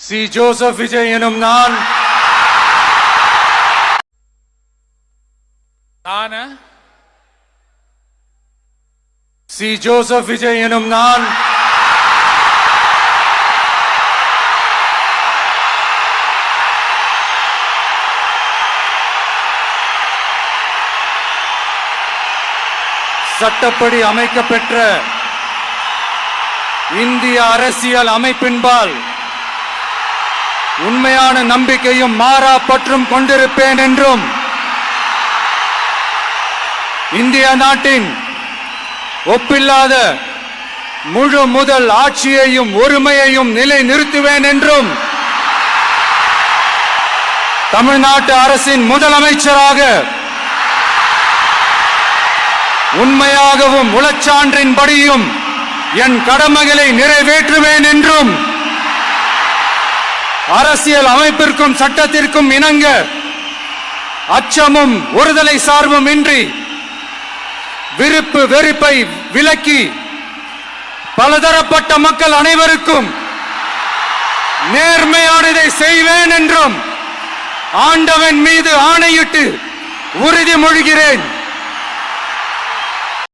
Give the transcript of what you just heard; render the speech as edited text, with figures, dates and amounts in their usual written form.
C Joseph Vijay எனும் நான் C Joseph Vijay எனும் நான் சட்டப்படி அமைக்கப்பெற்ற இந்திய அரசியல் அமைப்பின்பால் உண்மையான நம்பிக்கையும் மாறா பற்றும் கொண்டிருப்பேன் என்றும் இந்திய நாட்டின் ஒப்பில்லாத முழு முதல் ஆட்சியையும் ஒருமையையும் நிலை நிறுத்துவேன் என்றும் தமிழ்நாட்டு அரசின் முதலமைச்சராக உண்மையாகவும் உளச்சான்றின்படியும் என் கடமைகளை நிறைவேற்றுவேன் என்றும் அரசியல் அமைப்பிற்கும் சட்டத்திற்கும் இணங்க அச்சமும் ஒருதலை சார்பும் இன்றி விருப்பு வெறுப்பை விலக்கி பலதரப்பட்ட மக்கள் அனைவருக்கும் நேர்மையானதை செய்வேன் என்றும் ஆண்டவன் மீது ஆணையிட்டு உறுதிமொழிகிறேன்.